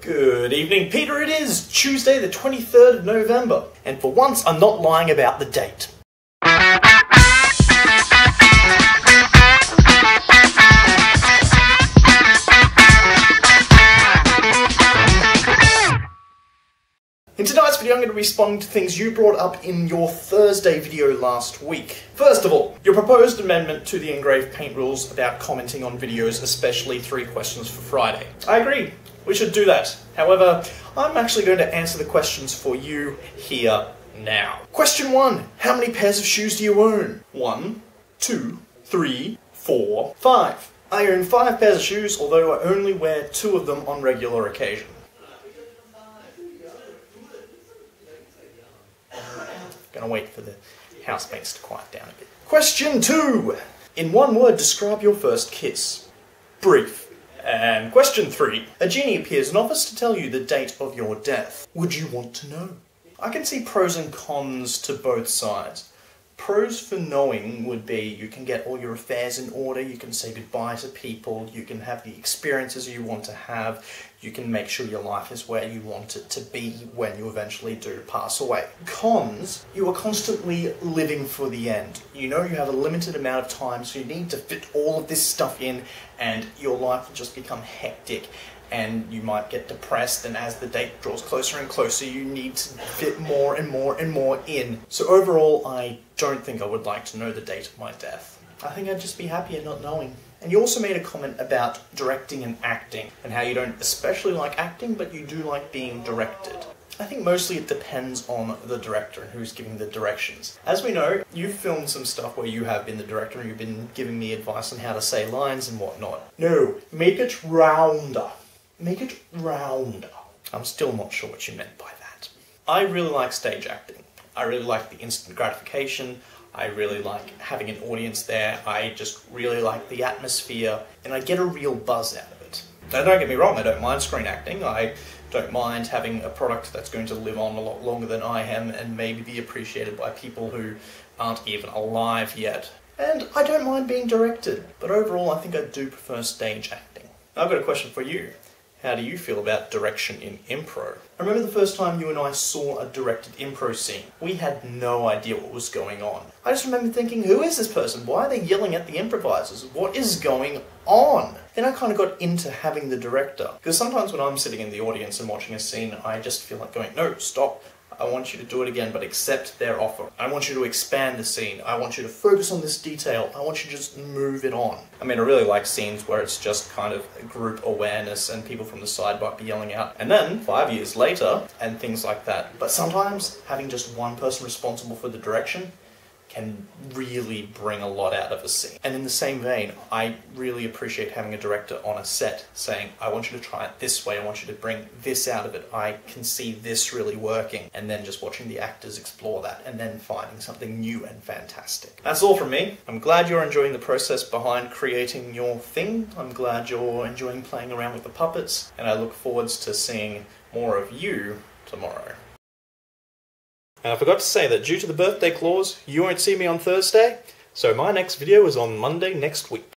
Good evening, Peter. It is Tuesday the 23rd of November, and for once I'm not lying about the date. In tonight's video I'm going to be responding to things you brought up in your Thursday video last week. First of all, your proposed amendment to the engraved paint rules about commenting on videos, especially 3 questions for Friday. I agree, we should do that. However, I'm actually going to answer the questions for you here now. Question 1. How many pairs of shoes do you own? 1, 2, 3, 4, 5. I own 5 pairs of shoes, although I only wear 2 of them on regular occasion. Gonna wait for the housemates to quiet down a bit. Question 2. In one word, describe your first kiss. Brief. And question 3. A genie appears and offers to tell you the date of your death. Would you want to know? I can see pros and cons to both sides. Pros for knowing would be you can get all your affairs in order, you can say goodbye to people, you can have the experiences you want to have, you can make sure your life is where you want it to be when you eventually do pass away. Cons, you are constantly living for the end. You know you have a limited amount of time, so you need to fit all of this stuff in, and your life will just become hectic. And you might get depressed, and as the date draws closer and closer, you need to fit more and more and more in. So overall, I don't think I would like to know the date of my death. I think I'd just be happier not knowing. And you also made a comment about directing and acting, and how you don't especially like acting, but you do like being directed. I think mostly it depends on the director and who's giving the directions. As we know, you've filmed some stuff where you have been the director and you've been giving me advice on how to say lines and whatnot. No, make it rounder. Make it rounder. I'm still not sure what you meant by that. I really like stage acting. I really like the instant gratification. I really like having an audience there. I just really like the atmosphere, and I get a real buzz out of it. Now don't get me wrong, I don't mind screen acting. I don't mind having a product that's going to live on a lot longer than I am and maybe be appreciated by people who aren't even alive yet. And I don't mind being directed, but overall I think I do prefer stage acting. Now, I've got a question for you. How do you feel about direction in impro? I remember the first time you and I saw a directed impro scene. We had no idea what was going on. I just remember thinking, who is this person? Why are they yelling at the improvisers? What is going on? Then I kind of got into having the director. Because sometimes when I'm sitting in the audience and watching a scene, I just feel like going, no, stop. I want you to do it again, but accept their offer. I want you to expand the scene. I want you to focus on this detail. I want you to just move it on. I mean, I really like scenes where it's just kind of group awareness and people from the side might be yelling out. And then, 5 years later, and things like that. But sometimes, having just one person responsible for the direction can really bring a lot out of a scene. And in the same vein, I really appreciate having a director on a set saying, I want you to try it this way, I want you to bring this out of it, I can see this really working, and then just watching the actors explore that, and then finding something new and fantastic. That's all from me. I'm glad you're enjoying the process behind creating your thing. I'm glad you're enjoying playing around with the puppets, and I look forwards to seeing more of you tomorrow. And I forgot to say that due to the birthday clause, you won't see me on Thursday, so my next video is on Monday next week.